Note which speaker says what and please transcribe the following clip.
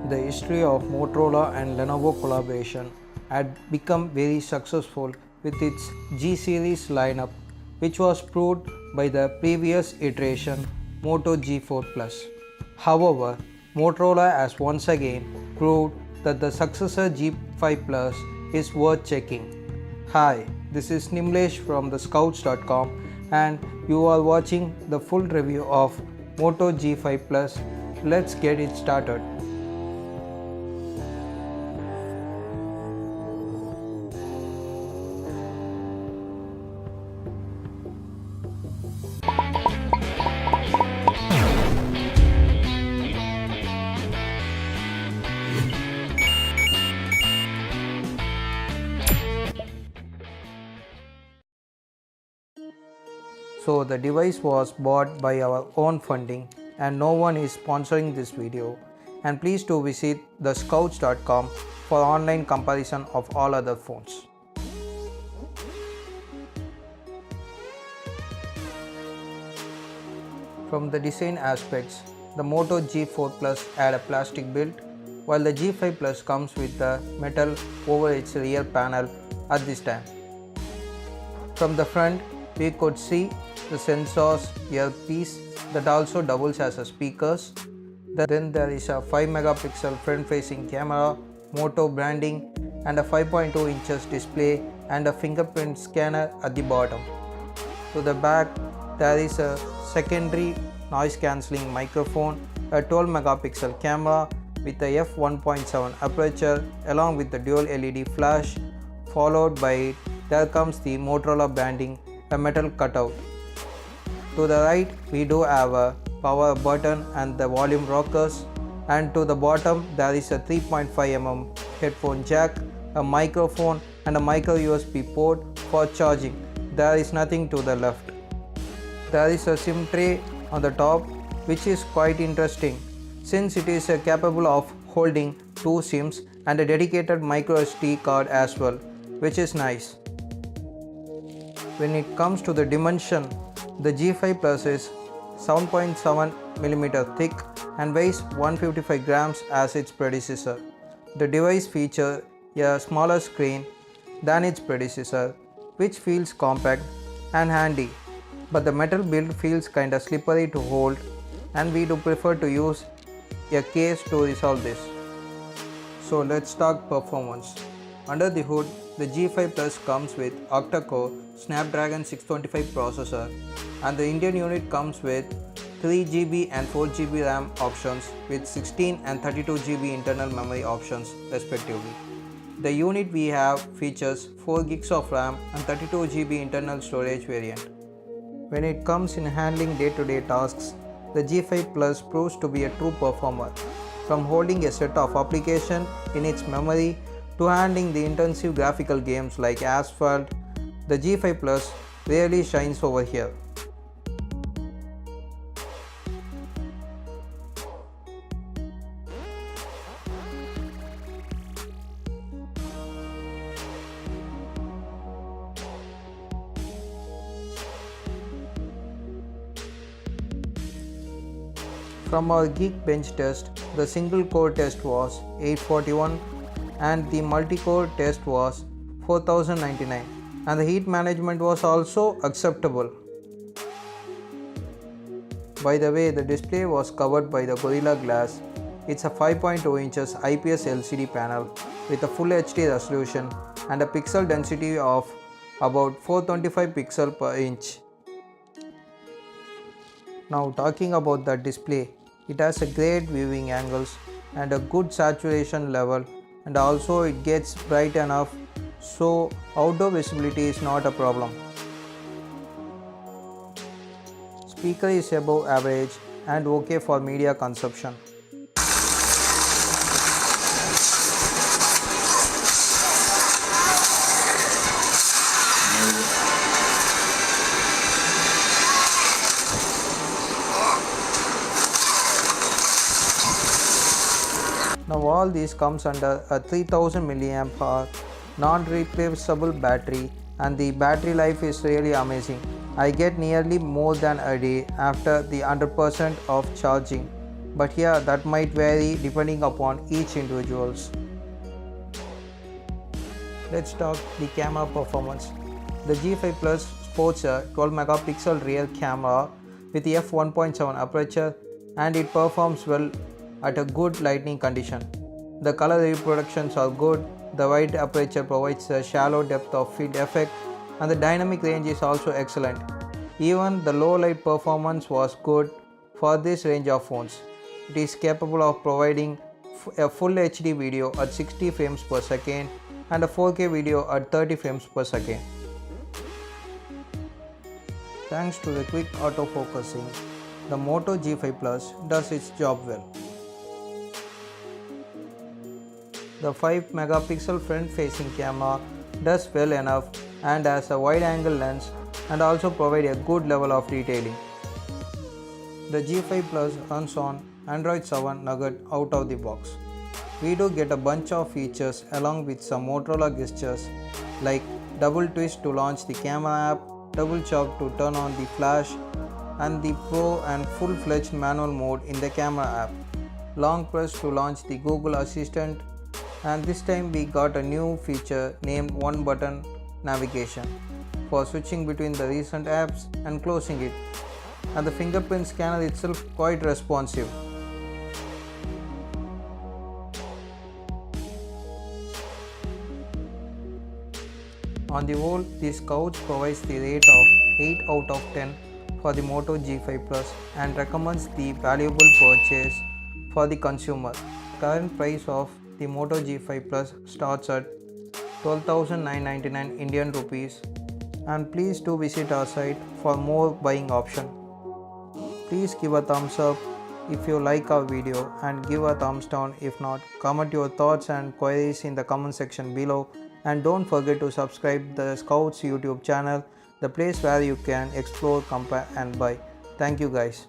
Speaker 1: the history of Motorola and Lenovo collaboration had become very successful with its G series lineup, which was proved by the previous iteration Moto G4 Plus. However, Motorola has once again proved that the successor G5 Plus is worth checking. Hi, this is Nimlesh from theScoutts.com and you are watching the full review of Moto G5 Plus. Let's get it started. So the device was bought by our own funding and no one is sponsoring this video, and please do visit theScoutts.com for online comparison of all other phones. From the design aspects, the Moto G4 Plus had a plastic build, while the G5 Plus comes with the metal over its rear panel at this time. From the front, we could see the sensors earpiece that also doubles as a speakers. Then there is a 5 megapixel front facing camera, Moto branding, and a 5.2 inches display and a fingerprint scanner at the bottom. To the back, there is a secondary noise cancelling microphone, a 12 megapixel camera with a f1.7 aperture along with the dual LED flash. Followed by there comes the Motorola branding, a metal cutout. To the right, we do have a power button and the volume rockers, and to the bottom there is a 3.5mm headphone jack, a microphone and a micro USB port for charging. There is nothing to the left. There is a SIM tray on the top, which is quite interesting since it is capable of holding 2 SIMs and a dedicated micro SD card as well, which is nice. When it comes to the dimension, the G5 Plus is 7.7mm thick and weighs 155 grams as its predecessor. The device features a smaller screen than its predecessor, which feels compact and handy, but the metal build feels kinda slippery to hold and we do prefer to use a case to resolve this. So let's talk performance. Under the hood, the G5 Plus comes with octa-core Snapdragon 625 processor, and the Indian unit comes with 3GB and 4GB RAM options with 16 and 32GB internal memory options respectively. The unit we have features 4GB of RAM and 32GB internal storage variant. When it comes in handling day-to-day tasks, the G5 Plus proves to be a true performer. From holding a set of applications in its memory to handling the intensive graphical games like Asphalt, the G5 Plus really shines over here. From our Geekbench test, the single core test was 841 and the multi-core test was 4099, and the heat management was also acceptable. By the way, the display was covered by the Gorilla Glass. It's a 5.2 inches IPS LCD panel with a full HD resolution and a pixel density of about 425 pixels per inch. Now talking about the display, it has a great viewing angles and a good saturation level, and also it gets bright enough so outdoor visibility is not a problem. Speaker is above average and okay for media consumption. Now all this comes under a 3000 mAh non-replaceable battery, and the battery life is really amazing. I get nearly more than a day after the 100% of charging. but here that might vary depending upon each individuals. Let's talk the camera performance. The G5 Plus sports a 12 megapixel rear camera with f1.7 aperture, and it performs well at a good lighting condition. The color reproductions are good, the wide aperture provides a shallow depth of field effect, and the dynamic range is also excellent. Even the low light performance was good for this range of phones. It is capable of providing a full HD video at 60 frames per second and a 4K video at 30 frames per second. Thanks to the quick autofocusing, the Moto G5 Plus does its job well. The 5 megapixel front facing camera does well enough and has a wide angle lens and also provide a good level of detailing. The G5 Plus runs on Android 7 Nougat out of the box. We do get a bunch of features along with some Motorola gestures like double twist to launch the camera app, double chop to turn on the flash, and the Pro and full-fledged manual mode in the camera app. Long press to launch the Google Assistant, and this time we got a new feature named one button navigation for switching between the recent apps and closing it, and the fingerprint scanner itself quite responsive. On the whole, theScoutts provides the rate of 8 out of 10 for the Moto G5 Plus and recommends the valuable purchase for the consumer. Current price of the Moto G5 Plus starts at 12,999 Indian rupees, and please do visit our site for more buying option. Please give a thumbs up if you like our video and give a thumbs down if not. Comment your thoughts and queries in the comment section below, and don't forget to subscribe the theScoutts YouTube channel, the place where you can explore, compare and buy. Thank you guys.